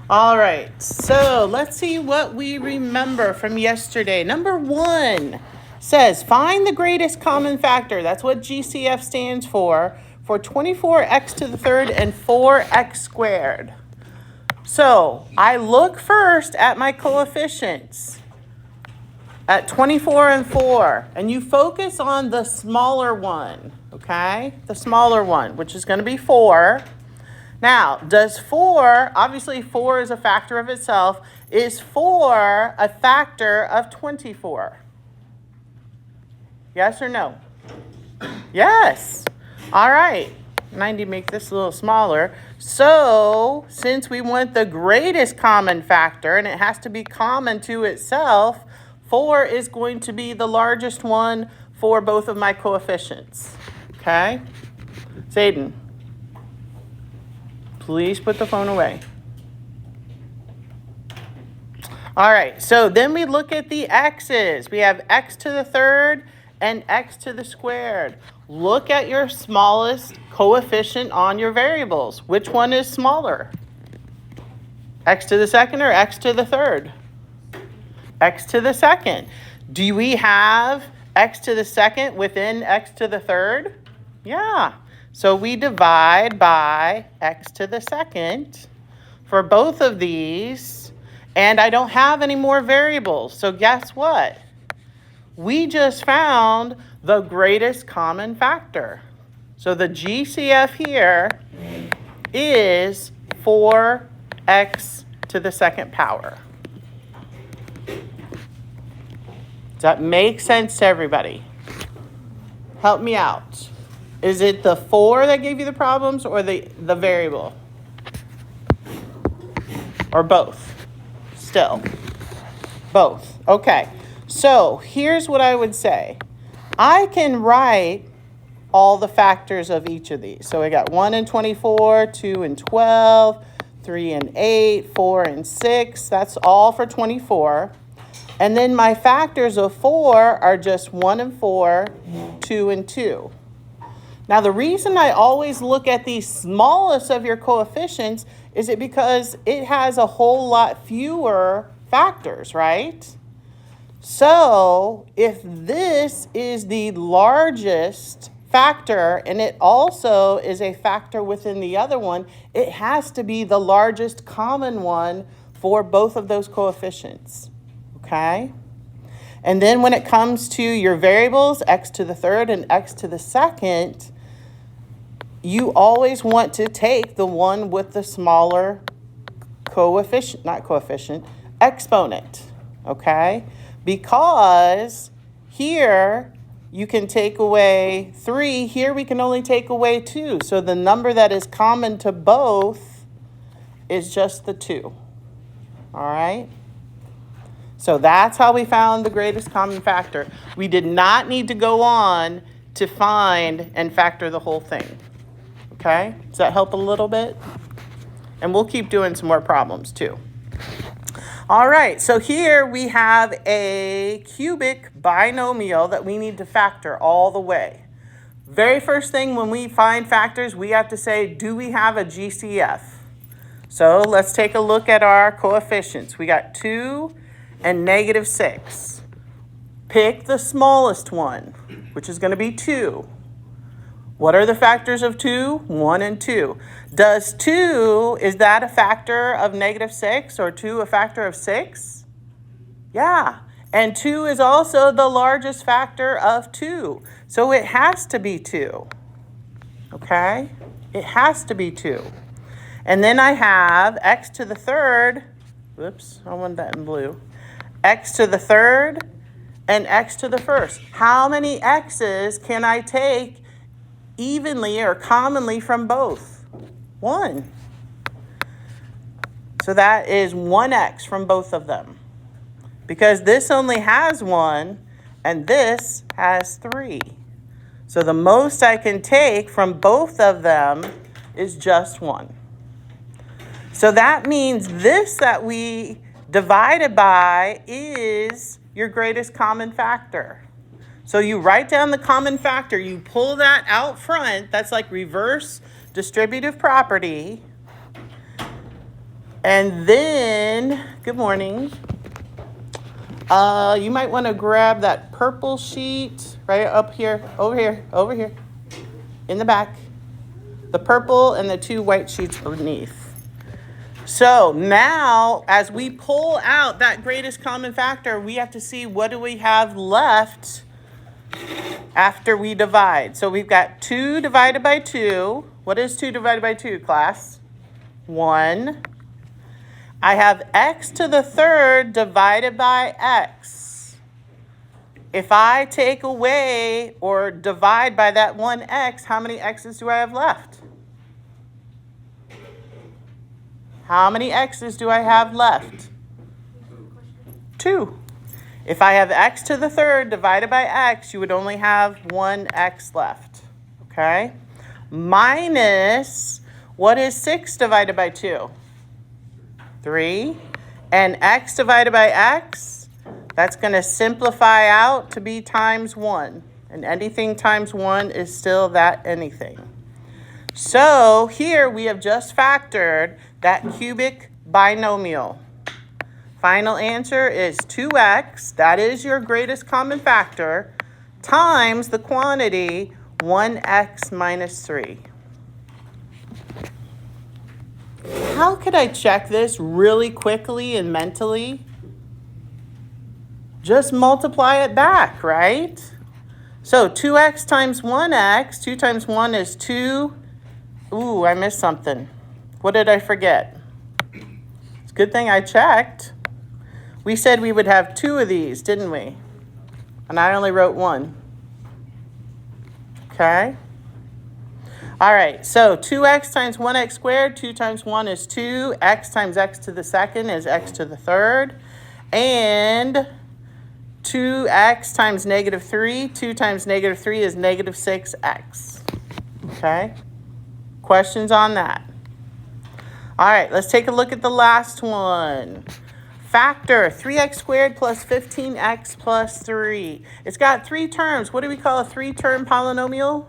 All right, so let's see what we remember from yesterday. Number 1 says find the greatest common factor. That's what GCF stands for 24x to the third and 4x squared. So I look first at my coefficients at 24 and 4, and you focus on the smaller one, okay? The smaller one, which is going to be 4. Now, does 4, obviously 4 is a factor of itself, is 4 a factor of 24? Yes or no? Yes. All right. 90 make this a little smaller. So, since we want the greatest common factor, and it has to be common to itself, 4 is going to be the largest one for both of my coefficients. Okay? Zayden, please put the phone away. All right, so then we look at the x's. We have x to the third and x to the squared. Look at your smallest coefficient on your variables. Which one is smaller? X to the second or x to the third? X to the second. Do we have x to the second within x to the third? Yeah. So we divide by x to the second for both of these, and I don't have any more variables. So guess what? We just found the greatest common factor. So the GCF here is 4x to the second power. Does that make sense to everybody? Help me out. Is it the 4 that gave you the problems or the variable? Or both? Still. Both. Okay. So here's what I would say. I can write all the factors of each of these. So I got 1 and 24, 2 and 12, 3 and 8, 4 and 6. That's all for 24. And then my factors of 4 are just 1 and 4, 2 and 2. Now, the reason I always look at the smallest of your coefficients is it because it has a whole lot fewer factors, right? So, if this is the largest factor and it also is a factor within the other one, it has to be the largest common one for both of those coefficients, okay? And then when it comes to your variables, x to the third and x to the second, you always want to take the one with the smaller exponent, okay? Because here you can take away 3, here we can only take away 2. So the number that is common to both is just the 2, all right? So that's how we found the greatest common factor. We did not need to go on to find and factor the whole thing. Okay, does that help a little bit? And we'll keep doing some more problems too. All right, so here we have a cubic binomial that we need to factor all the way. Very first thing when we find factors, we have to say, do we have a GCF? So let's take a look at our coefficients. We got 2 and negative 6. Pick the smallest one, which is going to be 2. What are the factors of 2? 1 and 2. Does 2, is that a factor of negative 6 or 2 a factor of 6? Yeah. And 2 is also the largest factor of 2. So it has to be 2. Okay? It has to be 2. And then I have x to the third. Whoops, I want that in blue. X to the third and x to the first. How many x's can I take evenly or commonly from both? 1. So that is 1x from both of them. Because this only has 1 and this has 3. So the most I can take from both of them is just 1. So that means this that we divided by is your greatest common factor. So you write down the common factor, you pull that out front, that's like reverse distributive property. And then, good morning. You might want to grab that purple sheet right up here, over here, in the back. The purple and the 2 white sheets beneath. So now, as we pull out that greatest common factor, we have to see what do we have left after we divide. So we've got 2 divided by 2. What is 2 divided by 2, class? 1. I have x to the 3rd divided by x. If I take away or divide by that 1x, how many x's do I have left? How many x's do I have left? 2. If I have x to the 3rd divided by x, you would only have 1x left. Okay? Minus, what is 6 divided by 2? 3. And x divided by x, that's going to simplify out to be times 1. And anything times 1 is still that anything. So here we have just factored that cubic binomial. Final answer is 2x, that is your greatest common factor, times the quantity 1x minus 3. How could I check this really quickly and mentally? Just multiply it back, right? So 2x times 1x, 2 times 1 is 2. Ooh, I missed something. What did I forget? It's a good thing I checked. We said we would have 2 of these, didn't we? And I only wrote 1. Okay? All right, so 2x times 1x squared, 2 times 1 is 2. X times x to the 2nd is x to the 3rd. And 2x times negative 3, 2 times negative 3 is negative 6x. Okay? Questions on that? All right, let's take a look at the last one. Factor 3x squared plus 15x plus 3. It's got 3 terms. What do we call a 3-term polynomial?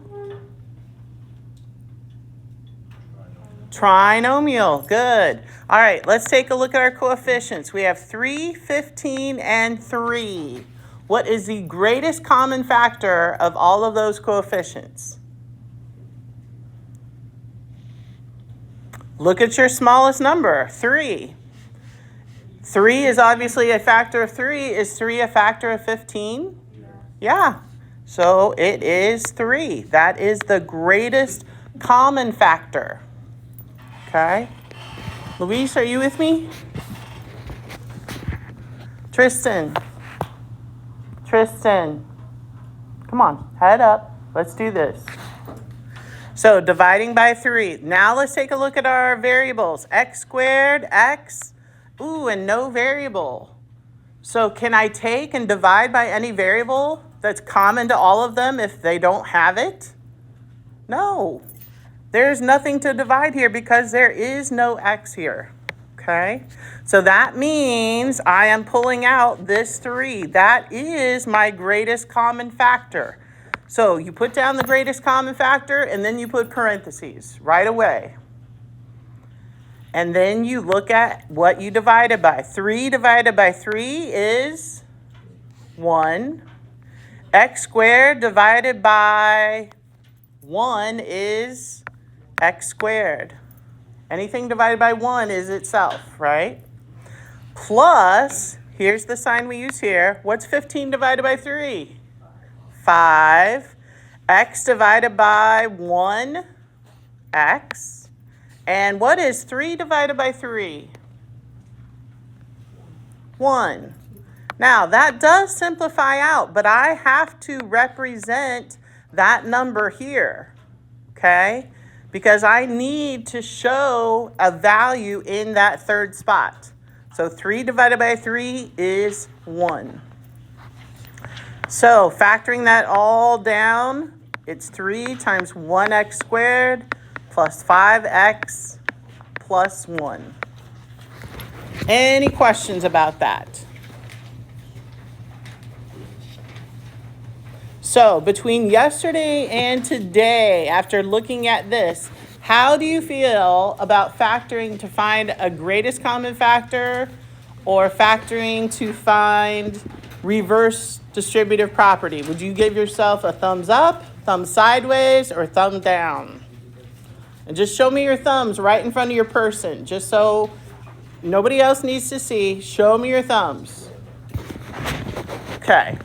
Trinomial. Good. All right, let's take a look at our coefficients. We have 3, 15, and 3. What is the greatest common factor of all of those coefficients? Look at your smallest number, 3. 3 is obviously a factor of 3. Is 3 a factor of 15? Yeah. So it is 3. That is the greatest common factor. Okay. Luis, are you with me? Tristan. Come on, head up. Let's do this. So dividing by 3. Now let's take a look at our variables. X squared, x. Ooh, and no variable. So can I take and divide by any variable that's common to all of them if they don't have it? No. There's nothing to divide here because there is no x here. Okay? So that means I am pulling out this 3. That is my greatest common factor. So you put down the greatest common factor and then you put parentheses right away. And then you look at what you divided by. 3 divided by 3 is 1. X squared divided by 1 is x squared. Anything divided by 1 is itself, right? Plus, here's the sign we use here. What's 15 divided by 3? 5. X divided by 1, x. And what is 3 divided by 3? 1. Now, that does simplify out, but I have to represent that number here, okay? Because I need to show a value in that 3rd spot. So 3 divided by 3 is 1. So factoring that all down, it's 3 times 1x squared plus 5x plus 1. Any questions about that? So between yesterday and today, after looking at this, How do you feel about factoring to find a greatest common factor or factoring to find reverse distributive property? Would you give yourself a thumbs up, thumb sideways, or thumb down? And just show me your thumbs right in front of your person, just so nobody else needs to see. Show me your thumbs. Okay.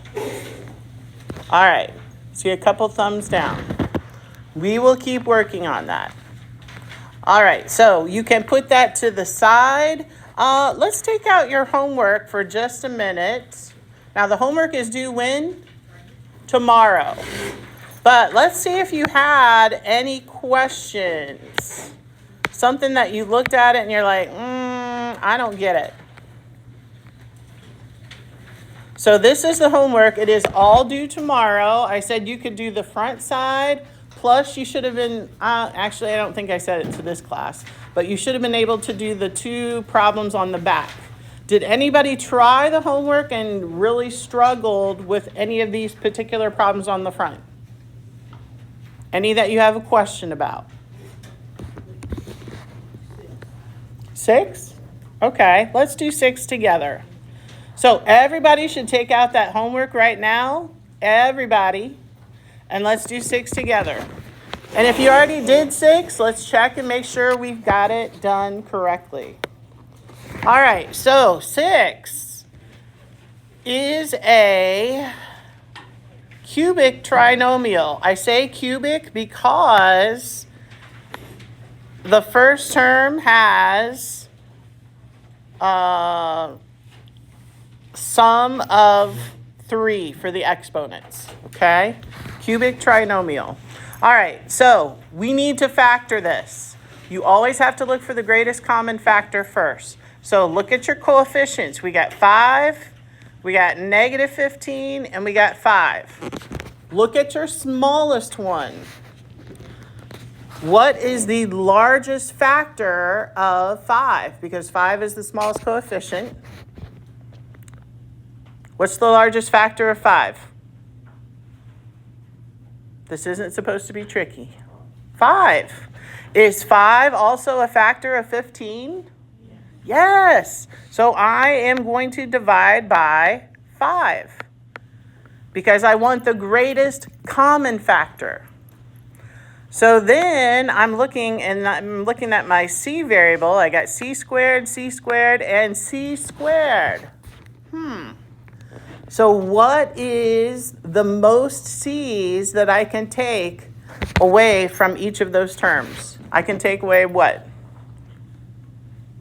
All right. See a couple thumbs down. We will keep working on that. All right, so you can put that to the side. Let's take out your homework for just a minute. Now, the homework is due when? Tomorrow. But let's see if you had any questions. Something that you looked at it and you're like, I don't get it. So this is the homework. It is all due tomorrow. I said you could do the front side. Plus, you should have been, actually, I don't think I said it to this class, but you should have been able to do the 2 problems on the back. Did anybody try the homework and really struggled with any of these particular problems on the front? Any that you have a question about? 6? Okay, let's do 6 together. So everybody should take out that homework right now. Everybody. And let's do 6 together. And if you already did 6, let's check and make sure we've got it done correctly. All right, so 6 is a cubic trinomial. I say cubic because the first term has sum of 3 for the exponents, okay? Cubic trinomial. All right, so we need to factor this. You always have to look for the greatest common factor first. So look at your coefficients. We got 5, we got negative 15, and we got 5. Look at your smallest one. What is the largest factor of 5? Because 5 is the smallest coefficient. What's the largest factor of 5? This isn't supposed to be tricky. 5. Is 5 also a factor of 15? Yes. So I am going to divide by 5 because I want the greatest common factor. So then I'm looking at my c variable. I got c squared, and c squared. So what is the most c's that I can take away from each of those terms? I can take away what?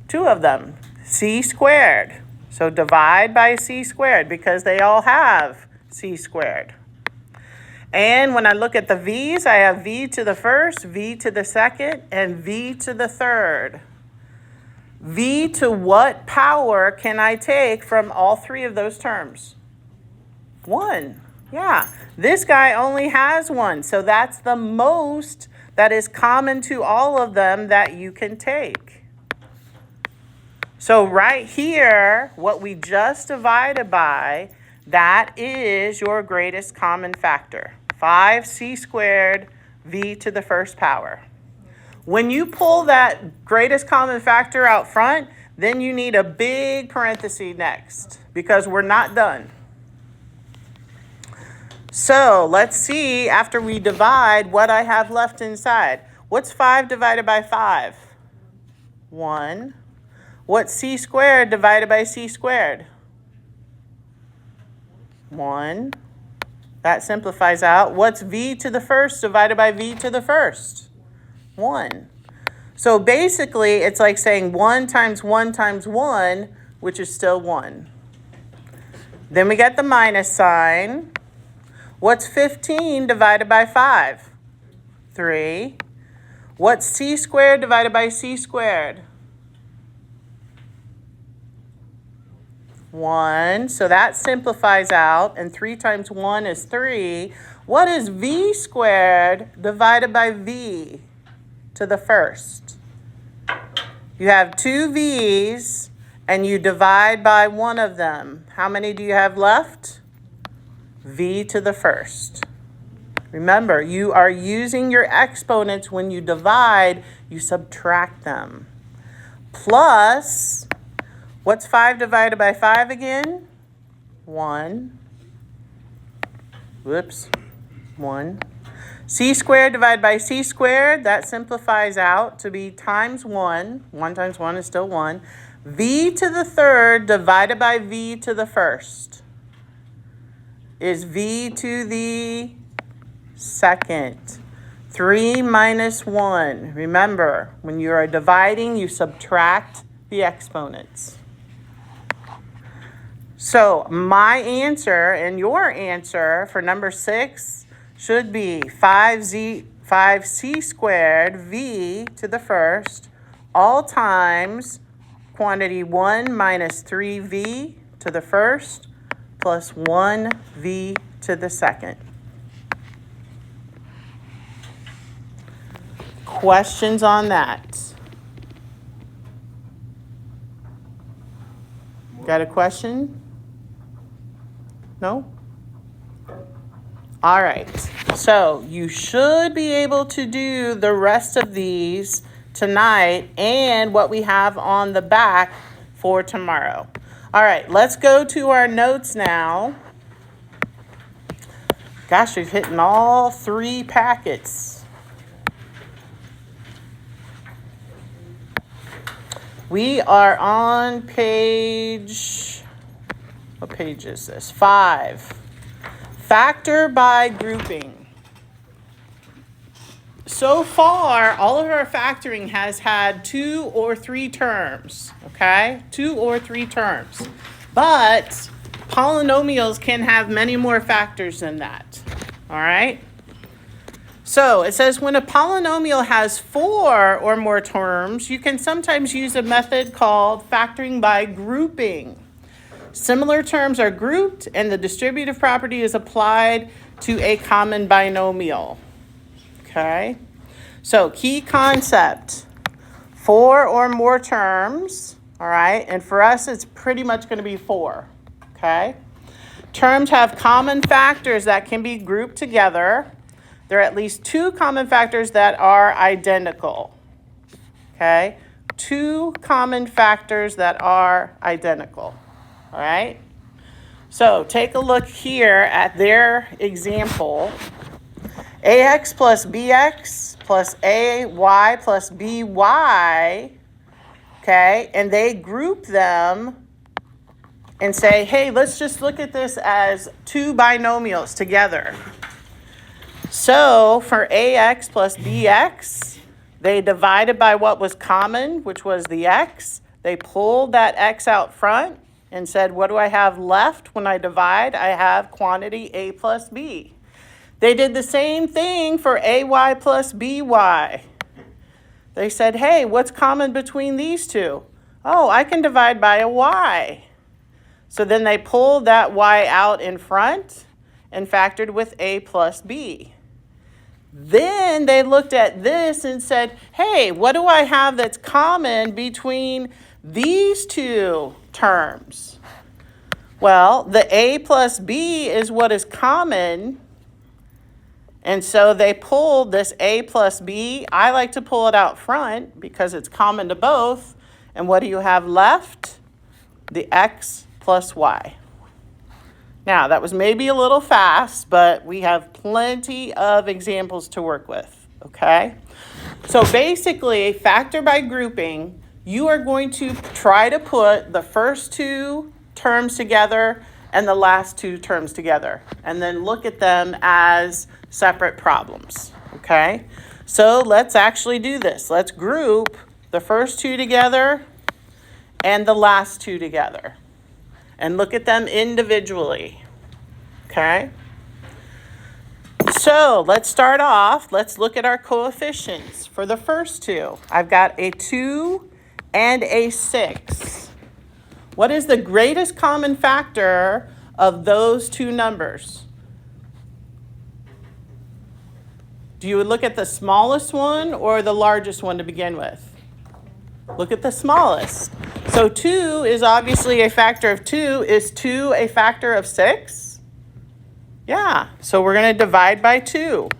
2 of them. C squared. So divide by c squared because they all have c squared. And when I look at the v's, I have v to the first, v to the second, and v to the third. V to what power can I take from all 3 of those terms? 1. Yeah, this guy only has 1, so that's the most that is common to all of them that you can take. So right here, what we just divided by, that is your greatest common factor. 5c squared v to the first power. When you pull that greatest common factor out front, then you need a big parenthesis next because we're not done. So let's see, after we divide, what I have left inside. What's 5 divided by 5? 1. What's c squared divided by c squared? 1. That simplifies out. What's v to the first divided by v to the first? 1. So basically, it's like saying 1 times 1 times 1, which is still 1. Then we got the minus sign. What's 15 divided by 5? 3. What's c squared divided by c squared? 1. So that simplifies out, and 3 times 1 is 3. What is v squared divided by v to the first? You have 2 v's, and you divide by one of them. How many do you have left? V to the first. Remember, you are using your exponents when you divide, you subtract them. Plus, what's 5 divided by 5 again? 1. Whoops, 1. C squared divided by C squared, that simplifies out to be times 1. 1 times 1 is still 1. V to the third divided by V to the first is V to the second. 3 minus 1. Remember, when you are dividing, you subtract the exponents. So my answer and your answer for number 6 should be 5c squared V to the first all times quantity 1 minus 3V to the first plus 1V to the second. Questions on that? Got a question? No? All right. So you should be able to do the rest of these tonight and what we have on the back for tomorrow. All right, let's go to our notes now. Gosh, we've hit all 3 packets. We are on page, what page is this? 5. Factor by grouping. So far, all of our factoring has had 2 or 3 terms, okay? 2 or 3 terms. But polynomials can have many more factors than that, all right? So it says when a polynomial has 4 or more terms, you can sometimes use a method called factoring by grouping. Similar terms are grouped and the distributive property is applied to a common binomial. Okay, so key concept, 4 or more terms, all right, and for us it's pretty much going to be 4, okay? Terms have common factors that can be grouped together. There are at least 2 common factors that are identical, okay? 2 common factors that are identical, all right? So take a look here at their example. AX plus BX plus AY plus BY, okay? And they group them and say, hey, let's just look at this as 2 binomials together. So for AX plus BX, they divided by what was common, which was the X. They pulled that X out front and said, what do I have left when I divide? I have quantity A plus B. They did the same thing for AY plus BY. They said, hey, what's common between these 2? Oh, I can divide by a Y. So then they pulled that Y out in front and factored with A plus B. Then they looked at this and said, hey, what do I have that's common between these 2 terms? Well, the A plus B is what is common. And so they pulled this A plus B. I like to pull it out front because it's common to both. And what do you have left? The X plus Y. Now, that was maybe a little fast, but we have plenty of examples to work with, okay? So basically, factor by grouping, you are going to try to put the first 2 terms together and the last 2 terms together, and then look at them as separate problems, okay? So let's actually do this. Let's group the first 2 together and the last 2 together and look at them individually, okay? So let's start off. Let's look at our coefficients for the first 2. I've got a 2 and a 6. What is the greatest common factor of those 2 numbers? Do you look at the smallest one or the largest one to begin with? Look at the smallest. So 2 is obviously a factor of 2. Is 2 a factor of 6? Yeah, so we're going to divide by 2.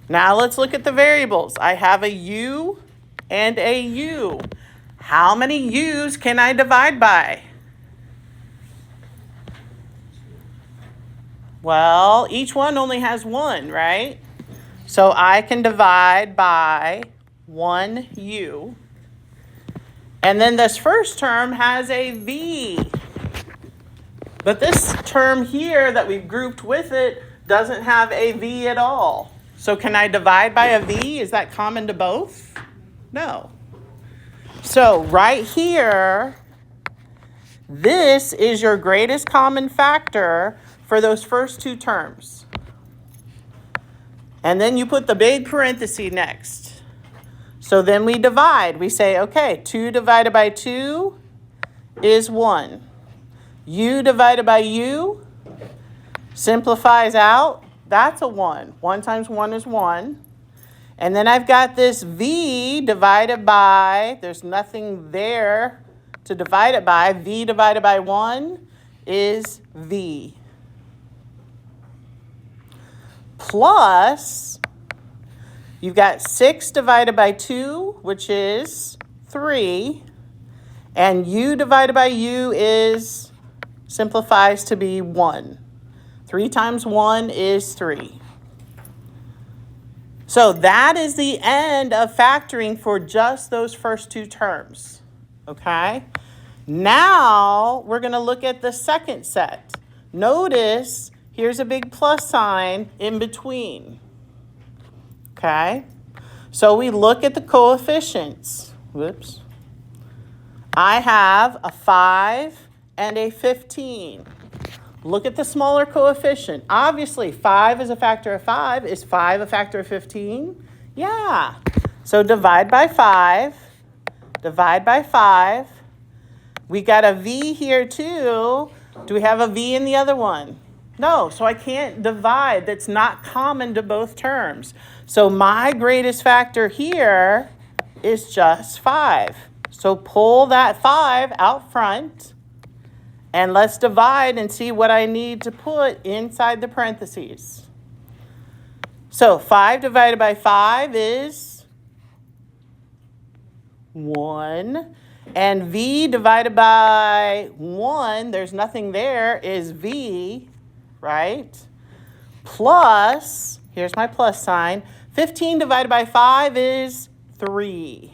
Now let's look at the variables. I have a u and a u. How many u's can I divide by? Well, each one only has 1, right? So I can divide by 1u. And then this first term has a v. But this term here that we've grouped with it doesn't have a v at all. So can I divide by a v? Is that common to both? No. So right here, this is your greatest common factor for those first 2 terms. And then you put the big parenthesis next. So then we divide. We say, okay, 2 divided by 2 is 1. U divided by u simplifies out. That's a 1. 1 times 1 is 1. And then I've got this v divided by, there's nothing there to divide it by. V divided by 1 is v. Plus, you've got 6 divided by 2, which is 3. And u divided by u simplifies to be 1. 3 times 1 is 3. So that is the end of factoring for just those first 2 terms. Okay? Now we're going to look at the second set. Notice here's a big plus sign in between. Okay? So we look at the coefficients. Whoops. I have a 5 and a 15. Look at the smaller coefficient. Obviously, 5 is a factor of 5. Is 5 a factor of 15? Yeah. So divide by 5. Divide by 5. We got a v here too. Do we have a v in the other one? No, so I can't divide. That's not common to both terms. So my greatest factor here is just 5. So pull that 5 out front. And let's divide and see what I need to put inside the parentheses. So 5 divided by 5 is 1. And v divided by 1, there's nothing there, is v, right? Plus, here's my plus sign, 15 divided by 5 is 3.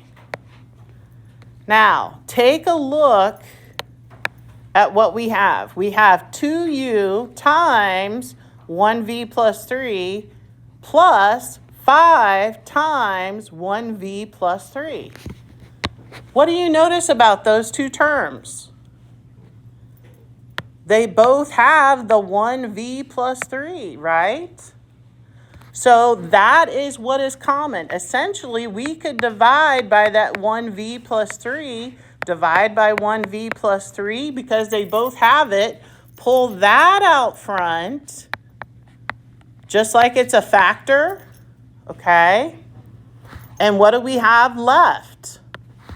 Now, take a look at what we have. We have 2u times 1v plus 3 plus 5 times 1v plus 3. What do you notice about those 2 terms? They both have the 1v plus 3, right? So that is what is common. Essentially, we could divide by that 1v plus 3, divide by 1v plus 3 because they both have it. Pull that out front, just like it's a factor, okay? And what do we have left?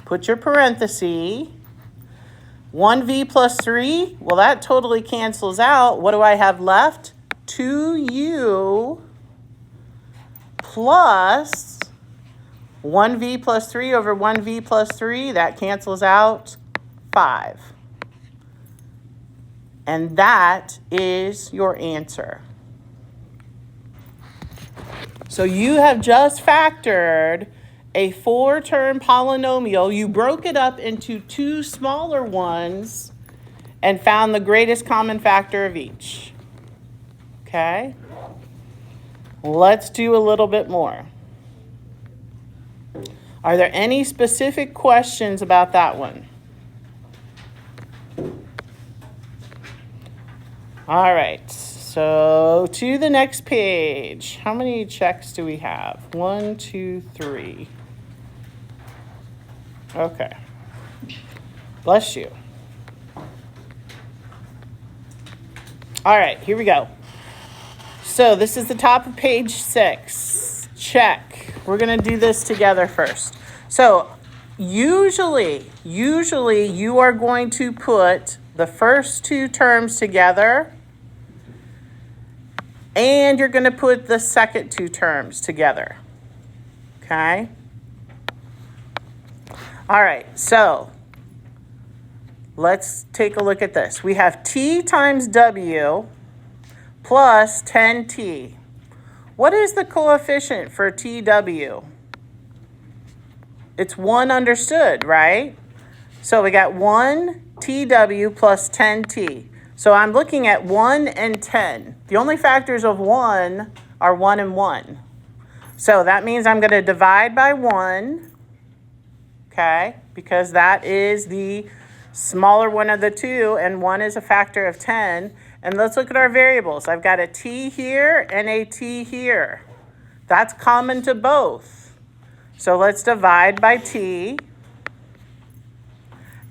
Put your parenthesis. 1v plus 3, well, that totally cancels out. What do I have left? 2u plus 1v plus 3 over 1v plus 3, that cancels out 5. And that is your answer. So you have just factored a 4-term polynomial. You broke it up into 2 smaller ones and found the greatest common factor of each. Okay? Let's do a little bit more. Are there any specific questions about that one? All right, so to the next page. How many checks do we have? 1, 2, 3. Okay. Bless you. All right, here we go. So this is the top of page 6. Check. We're going to do this together first. So usually you are going to put the first 2 terms together And you're going to put the second two terms together. Okay? All right, so let's take a look at this. We have t times w plus 10t. What is the coefficient for tw? It's 1 understood, right? So we got 1 tw plus 10t. So I'm looking at 1 and 10. The only factors of 1 are 1 and 1. So that means I'm going to divide by 1, okay, because that is the smaller one of the two, and 1 is a factor of 10. And let's look at our variables. I've got a t here and a t here. That's common to both. So let's divide by t.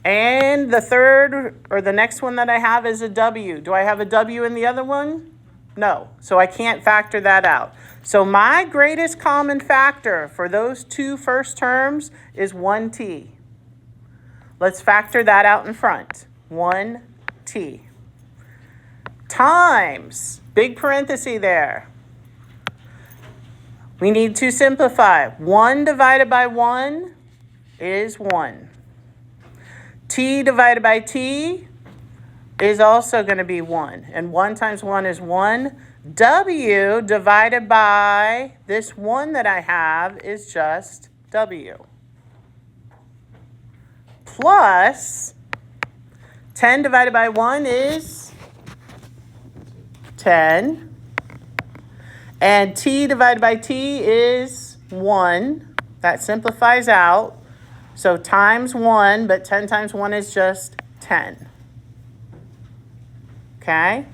And the third, or the next one that I have is a w. Do I have a w in the other one? No. So I can't factor that out. So my greatest common factor for those two first terms is 1t. Let's factor that out in front. 1t. Times, big parenthesis there. We need to simplify. 1 divided by 1 is 1. T divided by t is also going to be 1. And 1 times 1 is 1. W divided by this 1 that I have is just w. Plus 10 divided by 1 is 10. And t divided by t is 1. That simplifies out. So times 1, but 10 times 1 is just 10. Okay?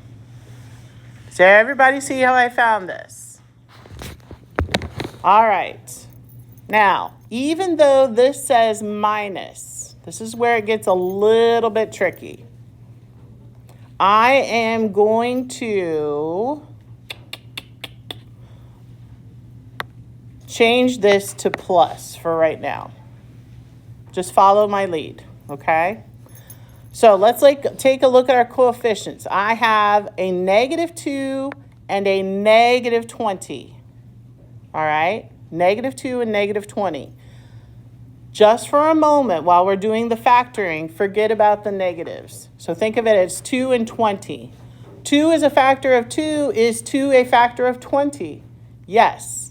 Does everybody see how I found this? All right. Now, even though this says minus, this is where it gets a little bit tricky. I am going to change this to plus for right now. Just follow my lead, okay? So let's take a look at our coefficients. I have a -2 and a -20. All right? -2 and -20. Just for a moment, while we're doing the factoring, forget about the negatives. So think of it as 2 and 20. 2 is a factor of 2. Is 2 a factor of 20? Yes.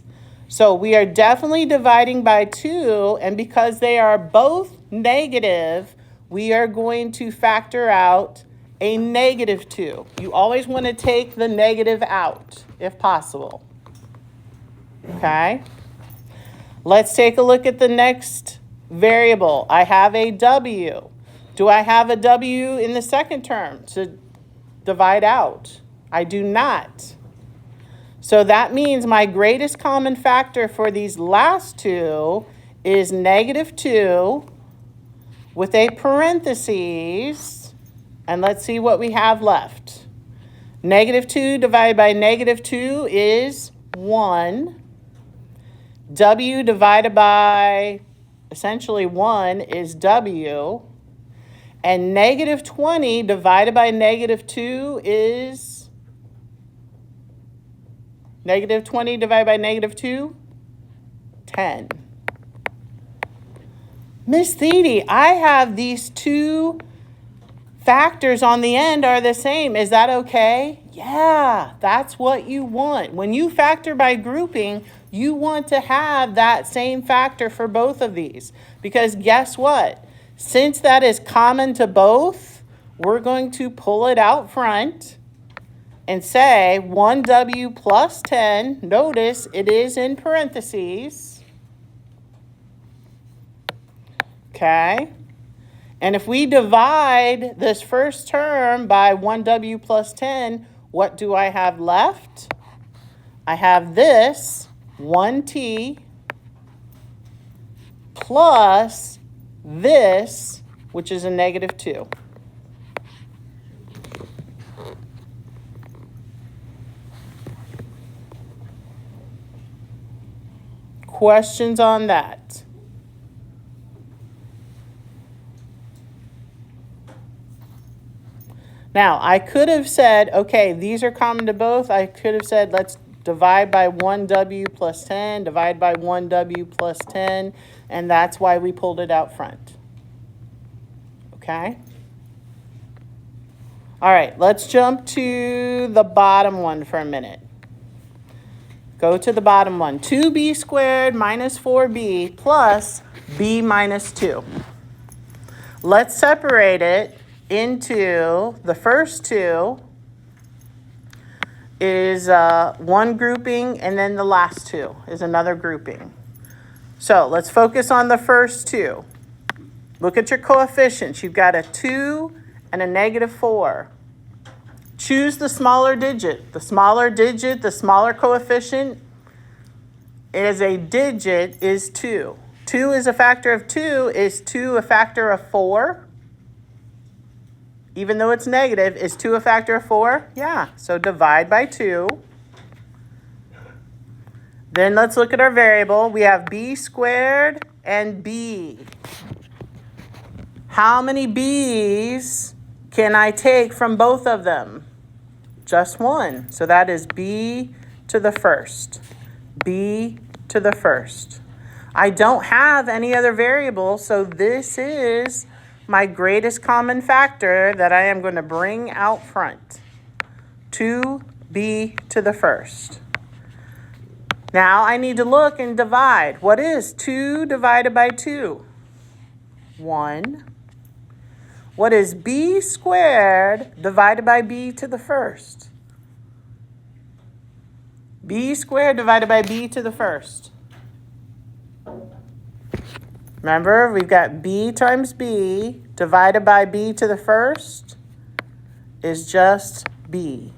So we are definitely dividing by 2, and because they are both negative, we are going to factor out a -2. You always want to take the negative out, if possible. Okay? Let's take a look at the next variable. I have a w. Do I have a w in the second term to divide out? I do not. So that means my greatest common factor for these last two is -2 with a parentheses, and let's see what we have left. -2 divided by -2 is 1. W divided by essentially 1 is w. And -20 divided by -2 is -20 divided by -2, 10. Miss Thede, I have these two factors on the end are the same. Is that okay? Yeah, that's what you want. When you factor by grouping, you want to have that same factor for both of these. Because guess what? Since that is common to both, we're going to pull it out front and say 1w plus 10. Notice it is in parentheses. Okay? And if we divide this first term by 1w plus 10, what do I have left? I have this 1t plus this, which is a -2. Questions on that? Now, I could have said, okay, these are common to both. I could have said, let's divide by 1w plus 10, divide by 1w plus 10, and that's why we pulled it out front. Okay? All right, let's jump to the bottom one for a minute. Go to the bottom one. 2b squared minus 4b plus b minus 2. Let's separate it into the first two is one grouping, and then the last two is another grouping. So let's focus on the first two. Look at your coefficients. You've got a 2 and a negative 4. Choose the smaller digit. The smaller digit, the smaller coefficient as a digit is 2. 2 is a factor of 2. Is 2 a factor of 4? Even though it's negative, is 2 a factor of 4? Yeah, so divide by 2. Then let's look at our variable. We have b squared and b. How many b's can I take from both of them? Just one. So that is b to the first. B to the first. I don't have any other variable, so this is my greatest common factor that I am going to bring out front. 2b to the first. Now I need to look and divide. What is 2 divided by 2? 1. What is b squared divided by b to the first? B squared divided by b to the first. Remember, we've got b times b divided by b to the first is just b.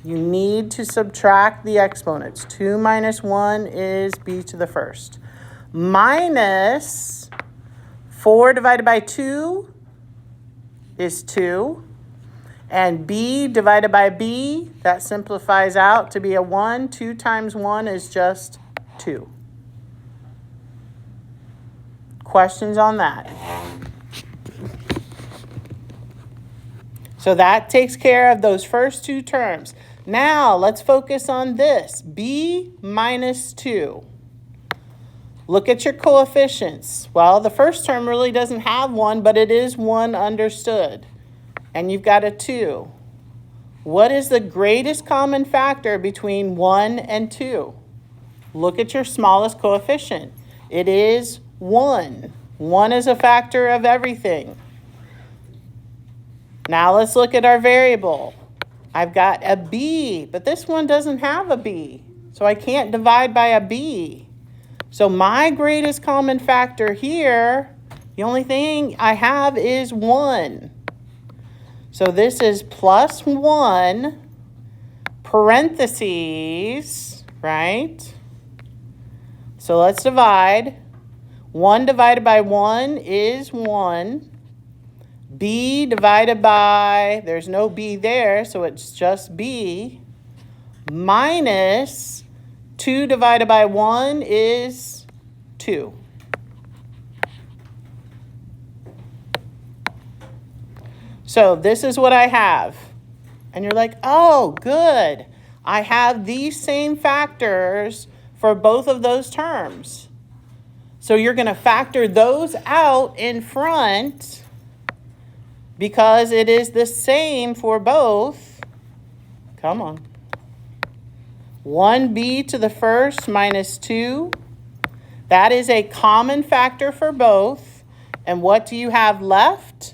You need to subtract the exponents. 2 minus 1 is b to the first. Minus 4 divided by 2 is 2. And b divided by b, that simplifies out to be a 1. 2 times 1 is just 2. Questions on that? So that takes care of those first two terms. Now let's focus on this. B minus 2. Look at your coefficients. Well, the first term really doesn't have 1, but it is 1 understood. And you've got a 2. What is the greatest common factor between 1 and 2? Look at your smallest coefficient. It is 1. 1 is a factor of everything. Now let's look at our variable. I've got a b, but this one doesn't have a b, so I can't divide by a b. So my greatest common factor here, the only thing I have is 1. So this is plus 1, parentheses, right? So let's divide. 1 divided by 1 is 1. B divided by, there's no b there, so it's just b, minus 2 divided by 1 is 2. So this is what I have. And you're like, oh, good. I have these same factors for both of those terms. So you're going to factor those out in front because it is the same for both. Come on. 1b to the first minus 2. That is a common factor for both. And what do you have left?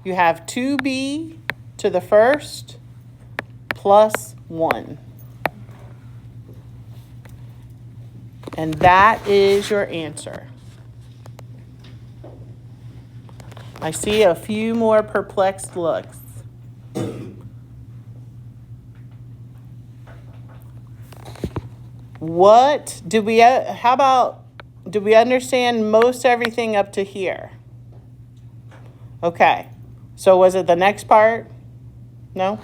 You have 2b to the first plus 1. And that is your answer. I see a few more perplexed looks. Did we understand most everything up to here? Okay. So was it the next part? No?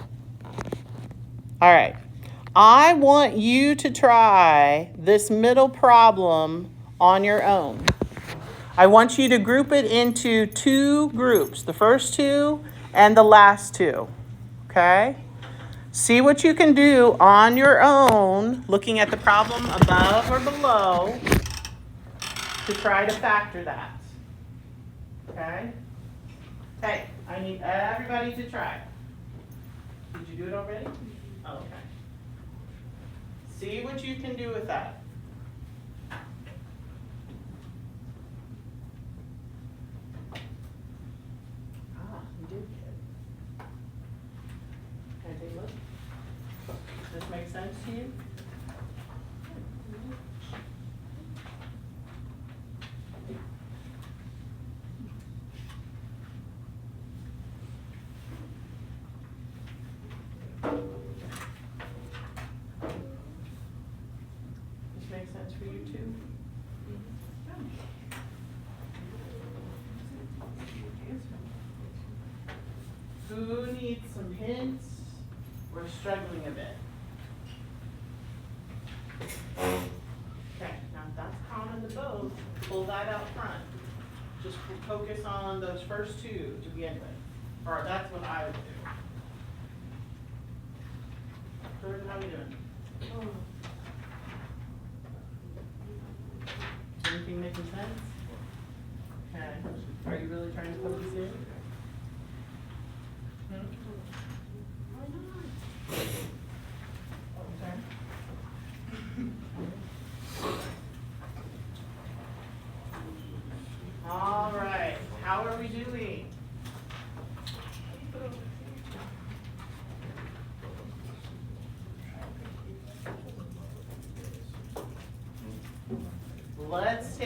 All right. I want you to try this middle problem on your own. I want you to group it into two groups. The first two and the last two, okay? See what you can do on your own, looking at the problem above or below, to try to factor that, okay? Hey, I need everybody to try. Did you do it already? Oh, okay. See what you can do with that. You did good. Can I take a look? Does this make sense to you? This makes sense for you too? Who needs some hints? We're struggling a bit. Okay, now if that's common to both, pull that out front. Just focus on those first two to begin with. Or that's what I would do. Jordan, how are you doing? Anything making sense? Okay. Are you really trying to focus in? Why not? Okay. All right. How are we doing? Let's take